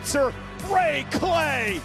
announcer, Ray Clay.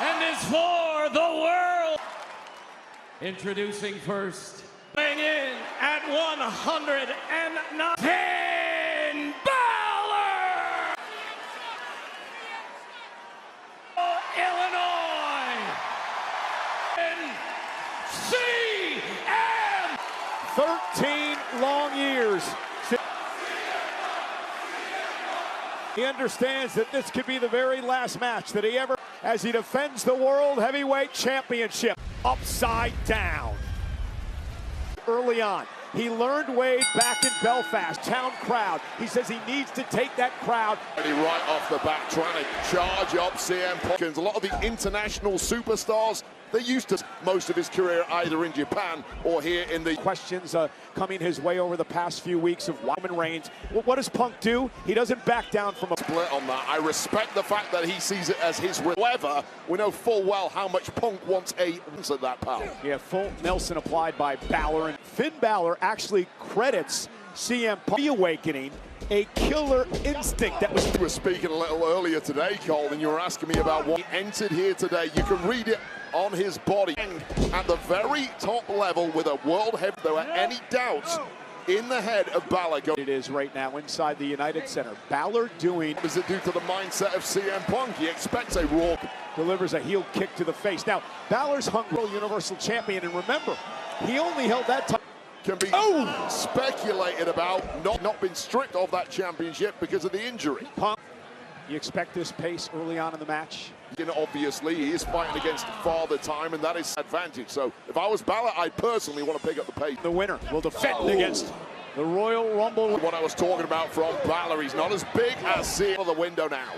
And is for the world. Introducing first, weighing in at 109, Finn Balor! Illinois! CM! 13 long years. He understands that this could be the very last match that he ever, as he defends the World Heavyweight Championship upside down. Early on, he learned Wade back in Belfast, town crowd. He says he needs to take that crowd. Right off the bat, trying to charge up CM Punk. A lot of the international superstars, they used to most of his career either in Japan or here in the... Questions coming his way over the past few weeks of Roman Reigns. Well, what does Punk do? He doesn't back down from a split on that. I respect the fact that he sees it as his... However, we know full well how much Punk wants at that power. Yeah, full Nelson applied by Balor. And Finn Balor actually credits CM Punk reawakening a killer instinct that was... We were speaking a little earlier today, Cole, and you were asking me about what he entered here today. You can read it on his body. At the very top level with a world heavy, there were any doubts in the head of Balor. It is right now inside the United Center. Balor doing... What does it do to the mindset of CM Punk? He expects a raw... Delivers a heel kick to the face. Now, Balor's hungry Universal Champion, and remember, he only held that time. Can be speculated about not been stripped of that championship because of the injury. Punk, you expect this pace early on in the match? You know, obviously, he is fighting against Father Time, and that is advantage. So, if I was Balor, I'd personally want to pick up the pace. The winner will defend against the Royal Rumble. What I was talking about from Balor, he's not as big as CM of the window now.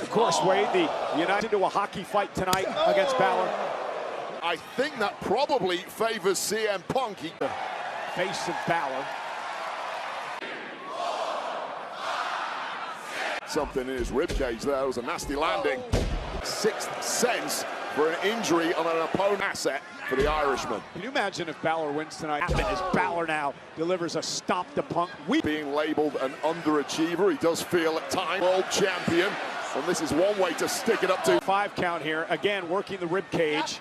Of course, Wade, the United into a hockey fight tonight against Balor. I think that probably favors CM Punk. The face of Balor. Something in his ribcage there. It was a nasty landing. Sixth sense for an injury on an opponent asset for the Irishman. Can you imagine if Balor wins tonight? As Balor now delivers a stop to Punk. Being labeled an underachiever, he does feel at times world champion. And this is one way to stick it up to. 5 count here. Again, working the rib cage.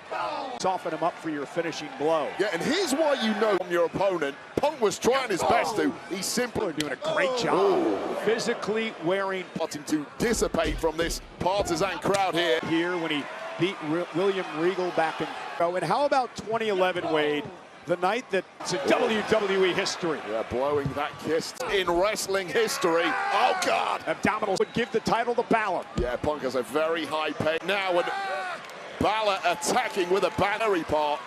Soften him up for your finishing blow. Yeah, and here's why you know from your opponent. Punk was trying his best to. He's simply doing a great job. Physically wearing. Wanting to dissipate from this partisan crowd here. Here when he beat William Regal back in. And how about 2011, Wade? The night that it's in WWE history. Yeah, blowing that kiss in wrestling history. Oh, God. Abdominals would give the title to Balor. Yeah, Punk has a very high pay now, and Balor attacking with a battery part.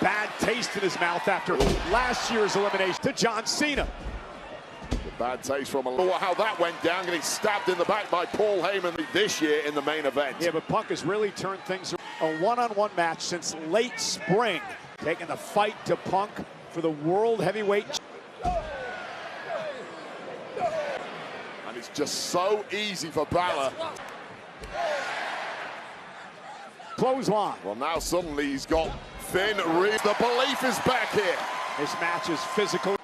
Bad taste in his mouth after last year's elimination to John Cena. Bad taste from how that went down, getting stabbed in the back by Paul Heyman this year in the main event. Yeah, but Punk has really turned things around. A one-on-one match since late spring, taking the fight to Punk for the World Heavyweight. And It's just so easy for Balor. Clothesline. Well, now suddenly he's got Finn. The belief is back here. This match is physical.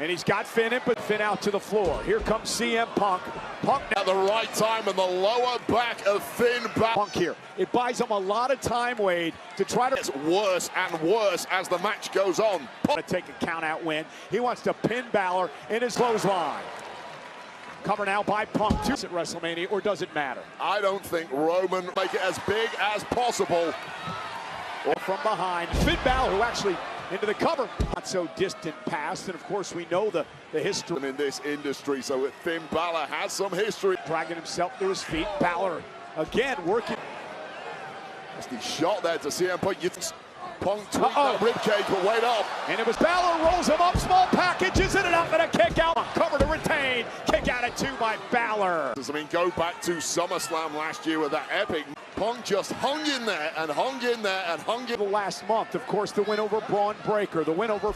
And he's got Finn in, but Finn out to the floor. Here comes CM Punk. Punk At the right time in the lower back of Finn Balor. Punk here. It buys him a lot of time, Wade, to try to... It's worse and worse as the match goes on. To take a count-out win. He wants to pin Balor in his clothesline. Cover now by Punk. At WrestleMania, or does it matter? I don't think Roman make it as big as possible. From behind, Finn Balor, who actually into the cover. Not so distant past, and of course we know the history in this industry, so Finn Balor has some history. Dragging himself to his feet. Balor again working. Nasty shot there to CM Punk. Punk tweaked that ribcage, but wait up. And it was Balor rolls him up, small packages in and up, and a kick out. Cover to retain. Kick out at 2 by Balor. I mean, go back to SummerSlam last year with that epic. Punk just hung in there and hung in there and hung in. The last month, of course, the win over Braun Breaker, the win over.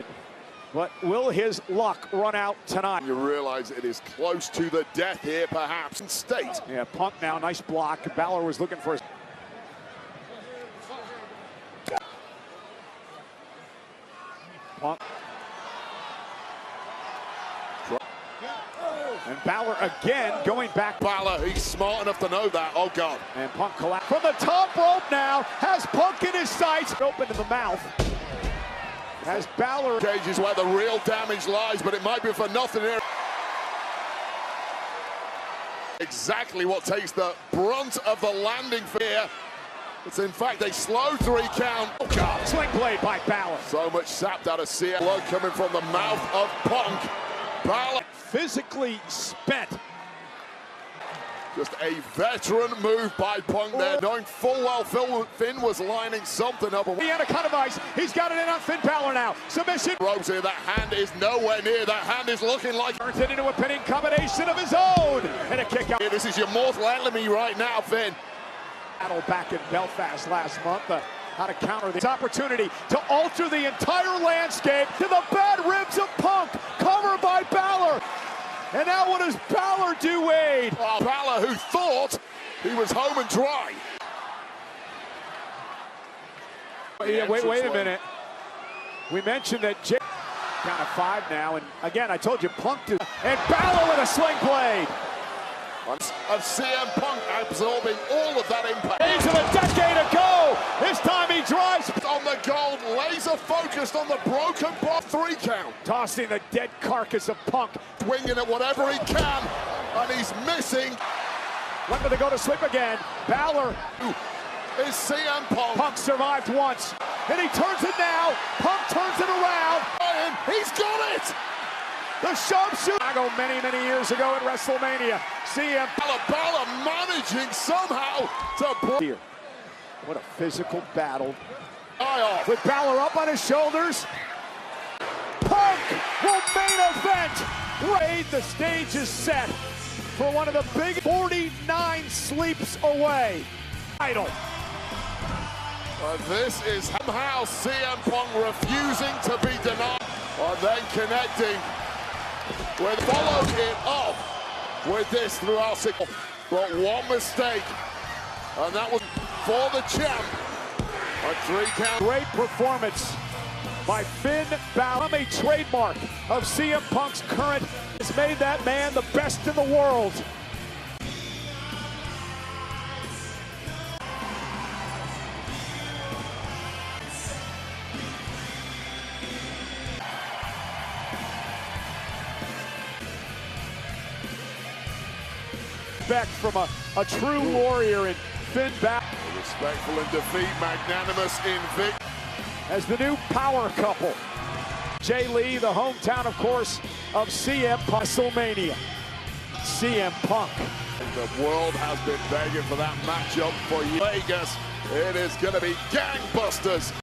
But will his luck run out tonight? You realize it is close to the death here, perhaps, in state. Yeah, Punk now, nice block. Balor was looking for his. Punk. And Balor again going back. Balor, he's smart enough to know that. Oh, God. And Punk collapsed from the top rope now. Has Punk in his sights. Open in the mouth. Has Balor. Cage is where the real damage lies, but it might be for nothing here. Exactly what takes the brunt of the landing here. It's in fact a slow 3 count. Oh, God. Sling blade by Balor. So much sapped out of CM. Blood coming from the mouth of Punk. Balor. Physically spent. Just a veteran move by Punk there, knowing full well Finn was lining something up. The anaconda vice. He's got it in on Finn Balor now. Submission. Ropes here. That hand is nowhere near. That hand is looking like. Turns it into a pinning combination of his own. And a kick out. Yeah, this is your mortal enemy right now, Finn. Battle back in Belfast last month. How to counter this opportunity to alter the entire landscape to the bad ribs of Punk. Cover by Balor. And now what does Balor do, Wade? Oh, Balor, who thought he was home and dry. Yeah, wait a minute. We mentioned that Jay count of 5 now, and again, I told you Punk to, and Balor with a sling blade. Of CM Punk absorbing all of that impact. Age of a decade ago. This time he drives on the gold, laser focused on the broken block 3 count. Tossing the dead carcass of Punk. Swinging at whatever he can, and he's missing. Looking to go to sleep again. Balor is CM Punk. Punk survived once, and he turns it now. Punk turns it around. And he's got it. The sharpshooter. Many years ago at WrestleMania. CM Balor managing somehow to here. What a physical battle. Off. With Balor up on his shoulders. Punk will main event. Raid, the stage is set for one of the big 49 sleeps away. Title. This is somehow CM Punk refusing to be denied. And then connecting. With followed it up with this throughout 6. But one mistake. And that was for the champ. A 3 count. Great performance by Finn Balor. A trademark of CM Punk's current has made that man the best in the world. Respect from a true warrior in Finn Balor. Respectful in defeat, magnanimous in victory. As the new power couple. Jay Lee, the hometown, of course, of CM Punk. WrestleMania. CM Punk. And the world has been begging for that matchup for Vegas. It is going to be gangbusters.